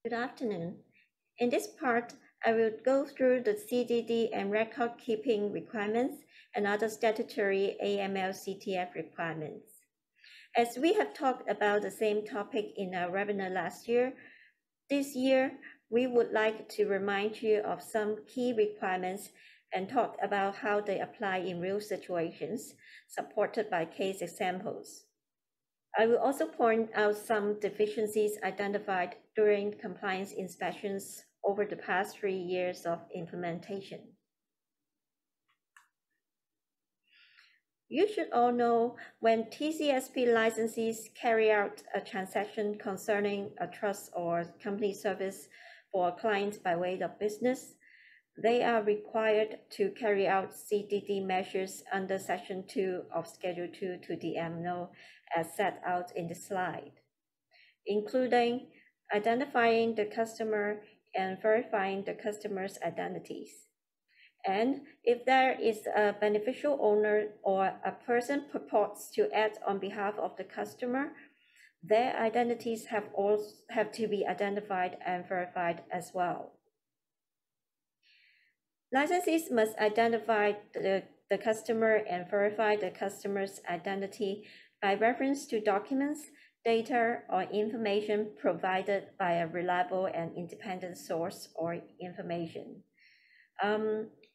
Good afternoon. In this part, I will go through the CDD and record keeping requirements and other statutory AML CTF requirements. As we have talked about the same topic in our webinar last year, this year we would like to remind you of some key requirements and talk about how they apply in real situations, supported by case examples. I will also point out some deficiencies identified during compliance inspections over the past 3 years of implementation. You should all know when TCSP licensees carry out a transaction concerning a trust or company service for a client by way of business, they are required to carry out CDD measures under Section 2 of Schedule 2 to the AML as set out in the slide, including identifying the customer and verifying the customer's identities. And if there is a beneficial owner or a person purports to act on behalf of the customer, their identities have to be identified and verified as well. Licensees must identify the customer and verify the customer's identity by reference to documents, data, or information provided by a reliable and independent source or information.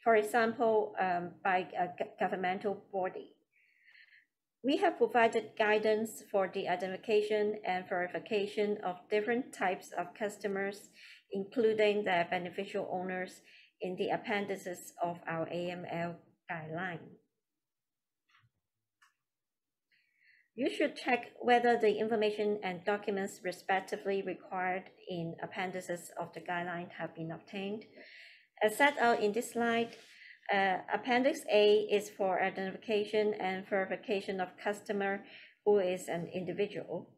For example, by a governmental body. We have provided guidance for the identification and verification of different types of customers, including their beneficial owners, in the appendices of our AML guideline. You should check whether the information and documents respectively required in appendices of the guideline have been obtained. As set out in this slide, Appendix A is for identification and verification of customer who is an individual.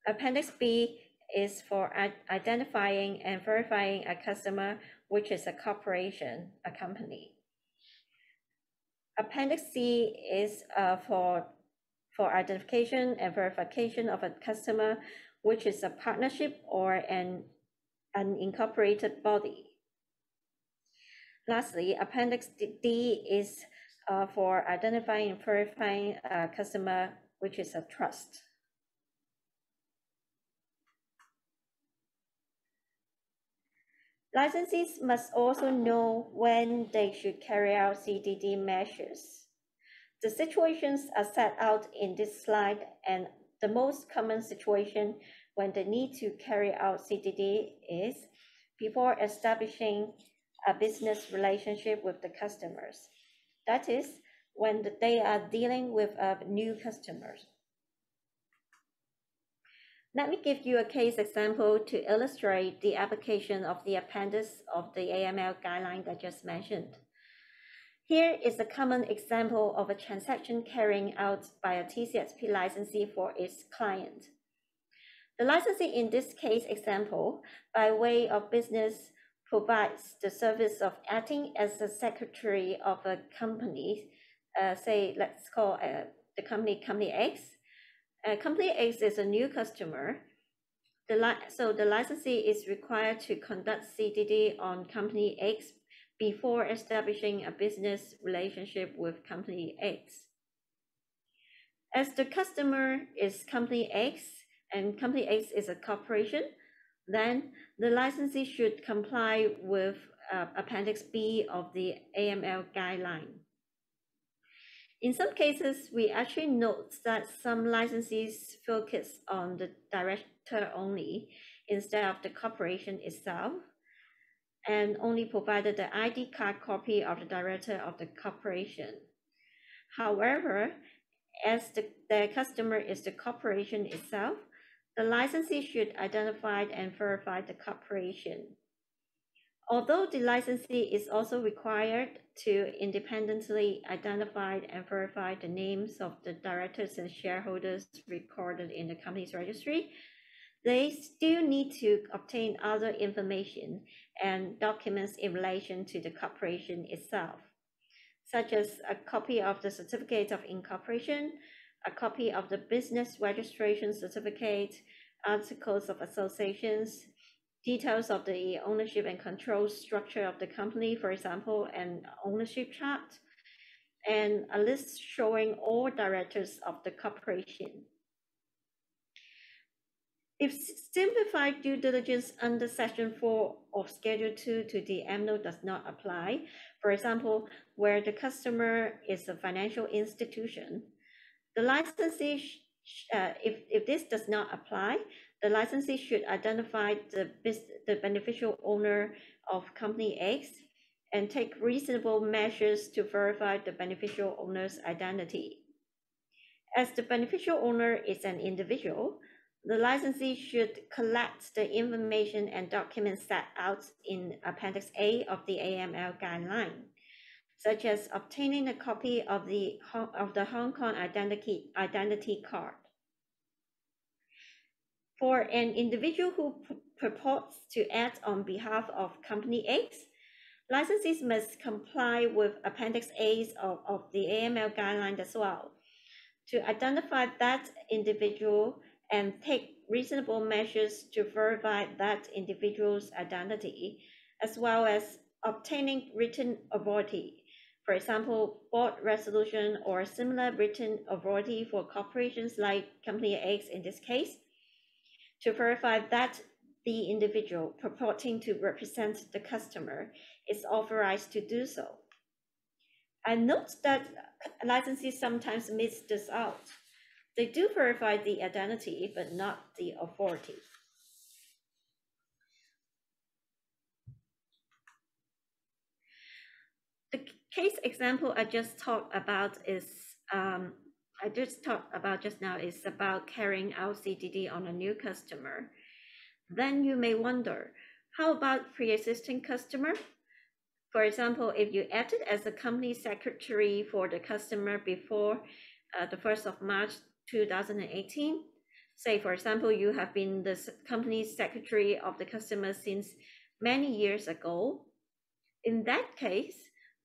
Appendix B is for identifying and verifying a customer, which is a corporation, a company. Appendix C is for identification and verification of a customer, which is a partnership or an unincorporated body. Lastly, Appendix D is for identifying and verifying a customer, which is a trust. Licensees must also know when they should carry out CDD measures. The situations are set out in this slide, and the most common situation when they need to carry out CDD is before establishing a business relationship with the customers. That is, when they are dealing with new customers. Let me give you a case example to illustrate the application of the appendix of the AML guideline I just mentioned. Here is a common example of a transaction carrying out by a TCSP licensee for its client. The licensee in this case example, by way of business, provides the service of acting as the secretary of a company, say, let's call the company X. Company X is a new customer. So the licensee is required to conduct CDD on Company X before establishing a business relationship with Company X. As the customer is Company X and Company X is a corporation, then the licensee should comply with Appendix B of the AML guideline. In some cases, we actually note that some licensees focus on the director only instead of the corporation itself, and only provided the ID card copy of the director of the corporation. However, as the customer is the corporation itself, the licensee should identify and verify the corporation. Although the licensee is also required to independently identify and verify the names of the directors and shareholders recorded in the company's registry, they still need to obtain other information and documents in relation to the corporation itself, such as a copy of the certificate of incorporation, a copy of the business registration certificate, articles of associations, details of the ownership and control structure of the company, for example, an ownership chart, and a list showing all directors of the corporation. If simplified due diligence under Section 4 of Schedule 2 to the AML does not apply, for example, where the customer is a financial institution, the licensee, if this does not apply, the licensee should identify the beneficial owner of Company X and take reasonable measures to verify the beneficial owner's identity. As the beneficial owner is an individual, the licensee should collect the information and documents set out in Appendix A of the AML guideline, such as obtaining a copy of the Hong Kong identity card. For an individual who purports to act on behalf of Company X, licensees must comply with Appendix A of the AML guideline as well, to identify that individual and take reasonable measures to verify that individual's identity, as well as obtaining written authority, for example, board resolution or similar written authority for corporations like Company X in this case, to verify that the individual purporting to represent the customer is authorized to do so. I note that licensees sometimes miss this out. They do verify the identity, but not the authority. The case example I just talked about just now is about carrying out CDD on a new customer. Then you may wonder, how about pre-existing customer? For example, if you acted as a company secretary for the customer before the 1st of March 2018, say, for example, you have been the company secretary of the customer since many years ago, in that case,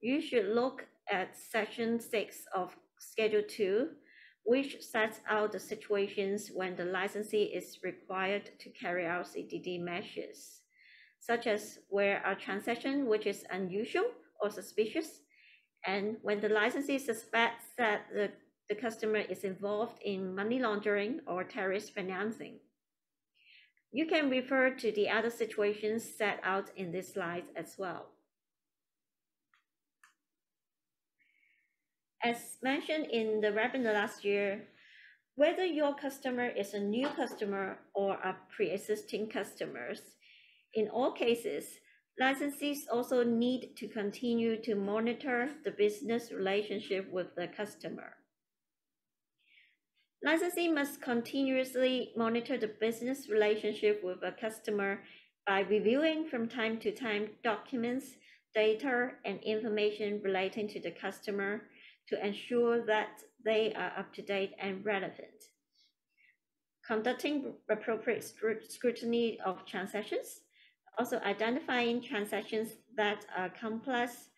you should look at Section 6 of Schedule 2, which sets out the situations when the licensee is required to carry out CDD measures, such as where a transaction which is unusual or suspicious, and when the licensee suspects that the customer is involved in money laundering or terrorist financing. You can refer to the other situations set out in this slide as well. As mentioned in the webinar last year, whether your customer is a new customer or a pre-existing customer, in all cases, licensees also need to continue to monitor the business relationship with the customer. Licensee must continuously monitor the business relationship with a customer by reviewing from time to time documents, data, and information relating to the customer to ensure that they are up to date and relevant. Conducting appropriate scrutiny of transactions, also identifying transactions that are complex,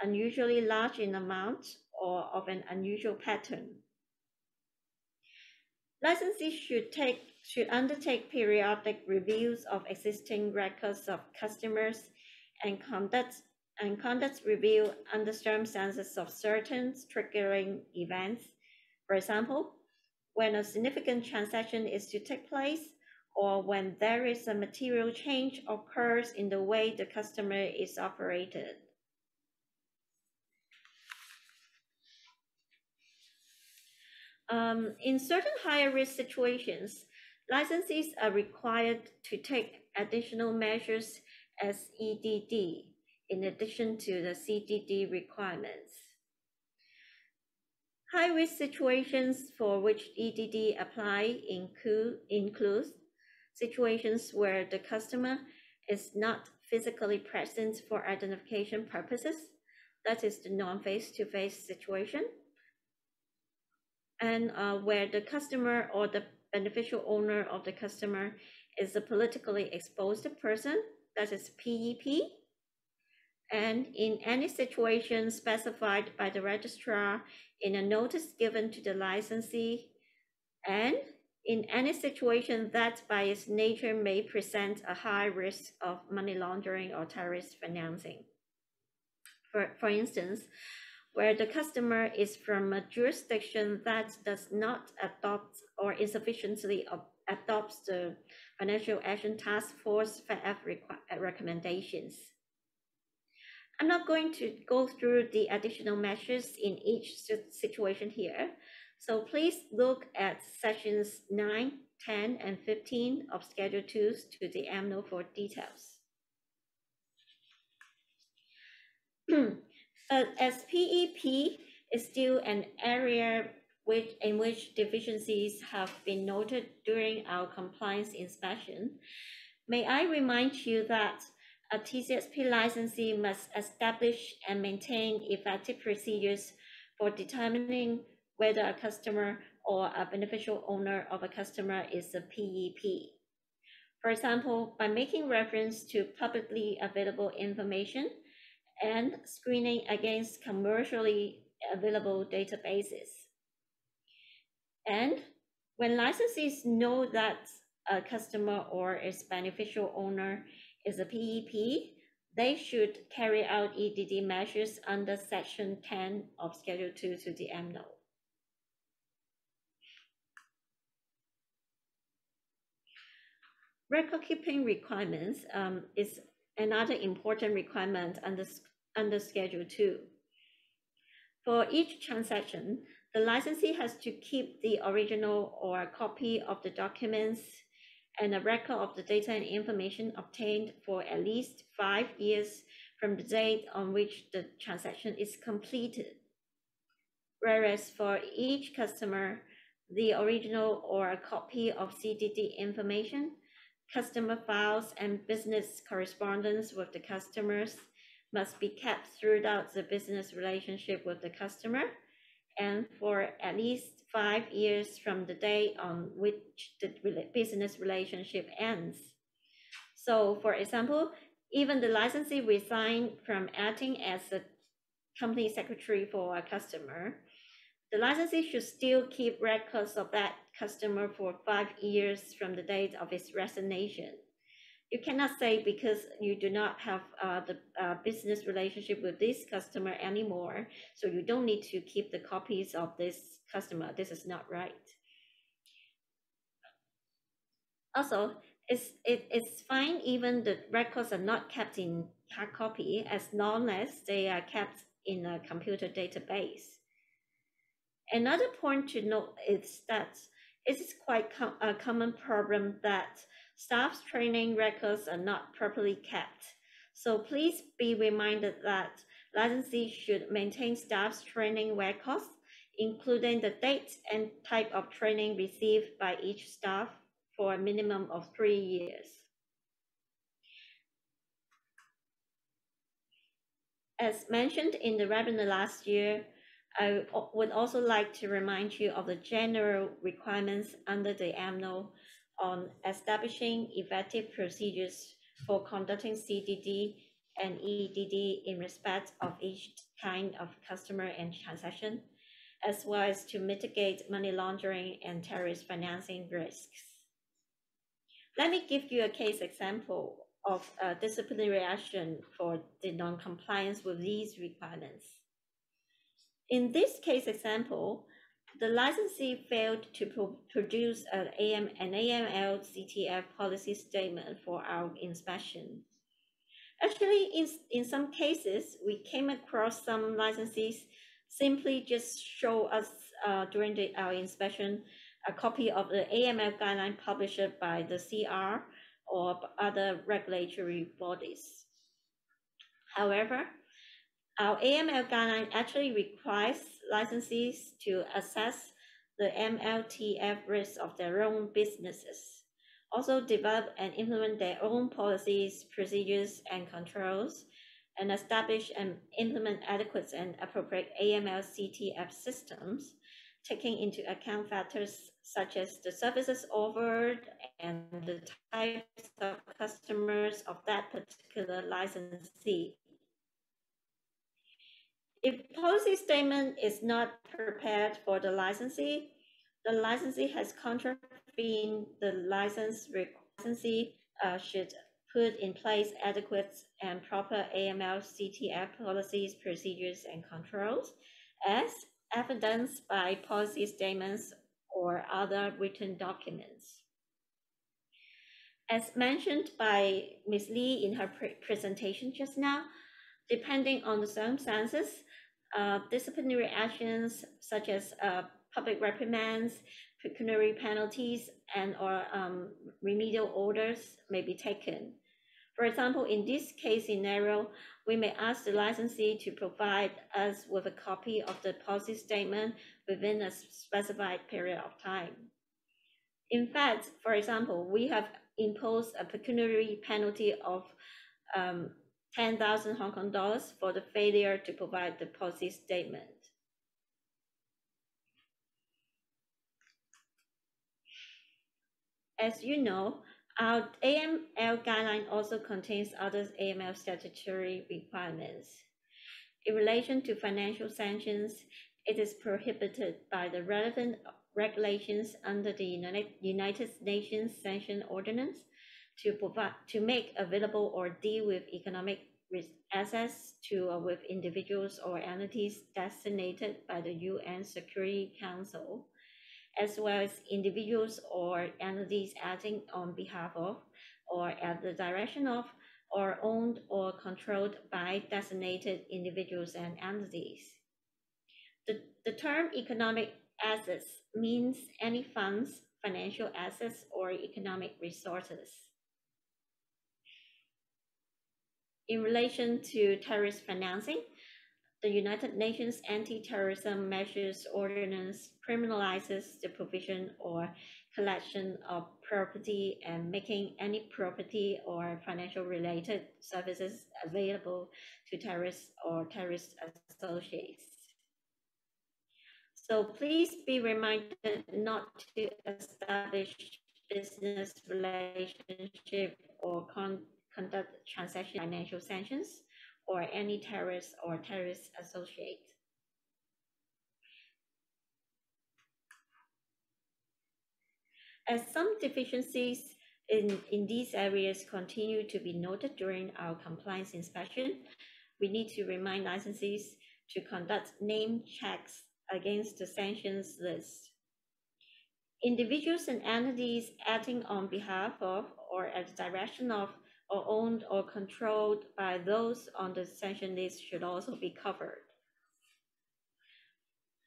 unusually large in amount, or of an unusual pattern. Licensees should undertake periodic reviews of existing records of customers and conduct review under circumstances of certain triggering events. For example, when a significant transaction is to take place, or when there is a material change occurs in the way the customer is operated. In certain higher-risk situations, licensees are required to take additional measures as EDD, in addition to the CDD requirements. High-risk situations for which EDD apply include situations where the customer is not physically present for identification purposes, that is the non-face-to-face situation, and where the customer or the beneficial owner of the customer is a politically exposed person, that is PEP, and in any situation specified by the registrar in a notice given to the licensee, and in any situation that by its nature may present a high risk of money laundering or terrorist financing. For instance, where the customer is from a jurisdiction that does not adopt or insufficiently adopts the Financial Action Task Force FATF recommendations. I'm not going to go through the additional measures in each situation here, so please look at sections 9, 10, and 15 of Schedule 2 to the AML for details. As PEP is still an area in which deficiencies have been noted during our compliance inspection, may I remind you that a TCSP licensee must establish and maintain effective procedures for determining whether a customer or a beneficial owner of a customer is a PEP. For example, by making reference to publicly available information and screening against commercially available databases. And when licensees know that a customer or its beneficial owner is a PEP, they should carry out EDD measures under Section 10 of Schedule 2 to the AML. Record-keeping requirements is another important requirement under Schedule 2. For each transaction, the licensee has to keep the original or a copy of the documents and a record of the data and information obtained for at least 5 years from the date on which the transaction is completed. Whereas for each customer, the original or a copy of CDD information, customer files, and business correspondence with the customers must be kept throughout the business relationship with the customer and for at least 5 years from the day on which the business relationship ends. So, for example, even the licensee resigned from acting as a company secretary for a customer, the licensee should still keep records of that customer for 5 years from the date of its resignation. You cannot say because you do not have the business relationship with this customer anymore, so you don't need to keep the copies of this customer. This is not right. Also, it's fine even the records are not kept in hard copy as long as they are kept in a computer database. Another point to note is that it is quite a common problem that staff's training records are not properly kept. So please be reminded that licensees should maintain staff's training records, including the date and type of training received by each staff for a minimum of 3 years. As mentioned in the webinar last year, I would also like to remind you of the general requirements under the AML on establishing effective procedures for conducting CDD and EDD in respect of each kind of customer and transaction, as well as to mitigate money laundering and terrorist financing risks. Let me give you a case example of a disciplinary action for the non-compliance with these requirements. In this case example, the licensee failed to produce an AML CTF policy statement for our inspection. Actually, in some cases, we came across some licensees simply just show us during our inspection a copy of the AML guideline published by the CR or other regulatory bodies. However, our AML guideline actually requires licensees to assess the MLTF risks of their own businesses, also develop and implement their own policies, procedures, and controls, and establish and implement adequate and appropriate AML CTF systems, taking into account factors such as the services offered and the types of customers of that particular licensee. If policy statement is not prepared for the licensee has contract been the licensee should put in place adequate and proper AML CTF policies, procedures, and controls, as evidenced by policy statements or other written documents. As mentioned by Ms. Lee in her presentation just now, depending on the circumstances, disciplinary actions such as public reprimands, pecuniary penalties, and or remedial orders may be taken. For example, in this case scenario, we may ask the licensee to provide us with a copy of the policy statement within a specified period of time. In fact, for example, we have imposed a pecuniary penalty of 10,000 Hong Kong dollars for the failure to provide the policy statement. As you know, our AML guideline also contains other AML statutory requirements. In relation to financial sanctions, it is prohibited by the relevant regulations under the United Nations Sanction Ordinance to make available or deal with economic assets to or with individuals or entities designated by the UN Security Council, as well as individuals or entities acting on behalf of or at the direction of or owned or controlled by designated individuals and entities. The term economic assets means any funds, financial assets, or economic resources. In relation to terrorist financing, the United Nations Anti-Terrorism Measures Ordinance criminalizes the provision or collection of property and making any property or financial-related services available to terrorists or terrorist associates. So please be reminded not to establish business relationship or conduct transaction financial sanctions or any terrorist or terrorist associate. As some deficiencies in these areas continue to be noted during our compliance inspection, we need to remind licensees to conduct name checks against the sanctions list. Individuals and entities acting on behalf of or at the direction of or owned or controlled by those on the sanction list should also be covered.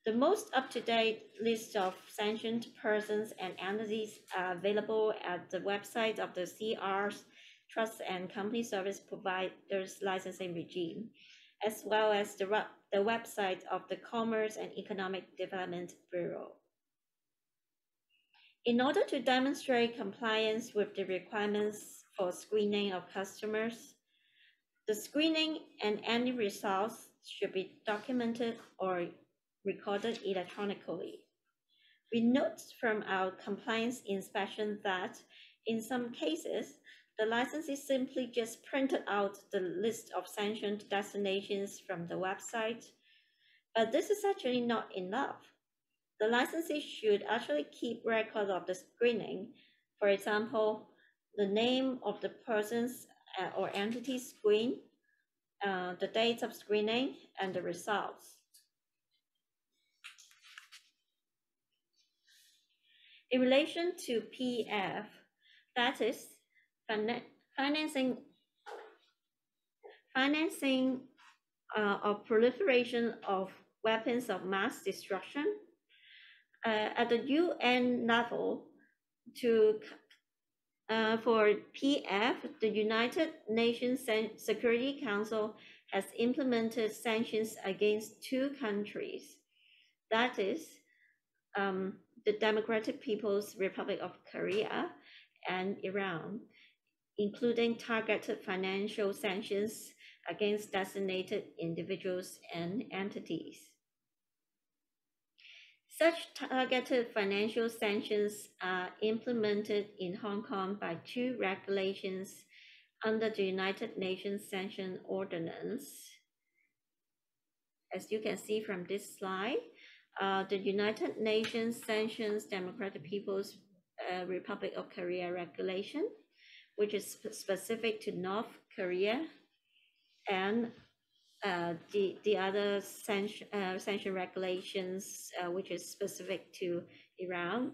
The most up-to-date list of sanctioned persons and entities are available at the website of the CR's Trust and Company Service Providers Licensing Regime, as well as the website of the Commerce and Economic Development Bureau. In order to demonstrate compliance with the requirements for screening of customers, the screening and any results should be documented or recorded electronically. We note from our compliance inspection that in some cases, the licensee simply just printed out the list of sanctioned destinations from the website, but this is actually not enough. The licensee should actually keep record of the screening. For example, the name of the persons or entity screened, the dates of screening, and the results. In relation to PF, that is financing of proliferation of weapons of mass destruction, at the UN level, for PF, the United Nations Security Council has implemented sanctions against 2 countries, that is, the Democratic People's Republic of Korea and Iran, including targeted financial sanctions against designated individuals and entities. Such targeted financial sanctions are implemented in Hong Kong by 2 regulations under the United Nations Sanction Ordinance. As you can see from this slide, the United Nations Sanctions Democratic People's Republic of Korea regulation, which is specific to North Korea, and the other sanction regulations, which is specific to Iran.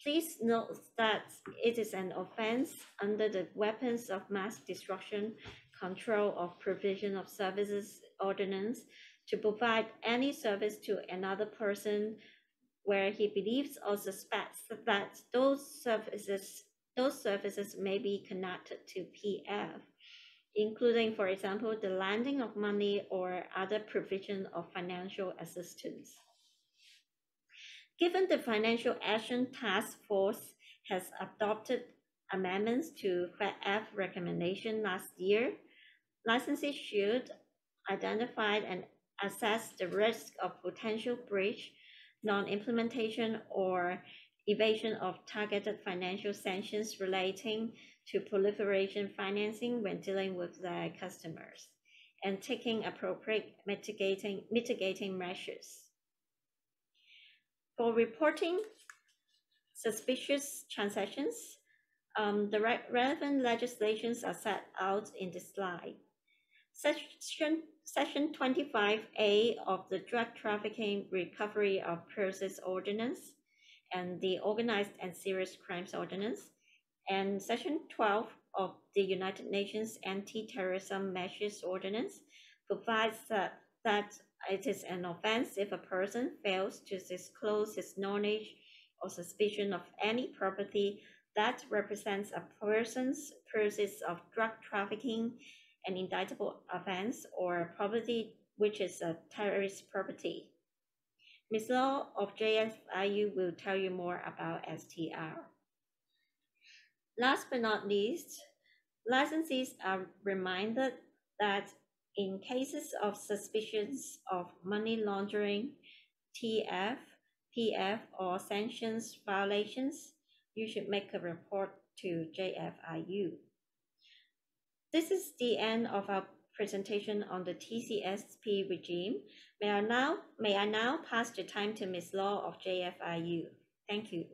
Please note that it is an offense under the Weapons of Mass Destruction, Control of Provision of Services Ordinance to provide any service to another person where he believes or suspects that those services may be connected to PF, including, for example, the lending of money or other provision of financial assistance. Given the Financial Action Task Force has adopted amendments to FATF recommendation last year, licensees should identify and assess the risk of potential breach, non-implementation, or evasion of targeted financial sanctions relating to proliferation financing when dealing with their customers, and taking appropriate mitigating measures. For reporting suspicious transactions, the relevant legislations are set out in this slide. Section 25A of the Drug Trafficking Recovery of Persons Ordinance and the Organized and Serious Crimes Ordinance, and Section 12 of the United Nations Anti-Terrorism Measures Ordinance provides that it is an offense if a person fails to disclose his knowledge or suspicion of any property that represents a person's process of drug trafficking, an indictable offense, or property which is a terrorist property. Ms. Law of JFIU will tell you more about STR. Last but not least, licensees are reminded that in cases of suspicions of money laundering, TF, PF, or sanctions violations, you should make a report to JFIU. This is the end of our presentation on the TCSP regime. May I now pass the time to Ms. Law of JFIU. Thank you.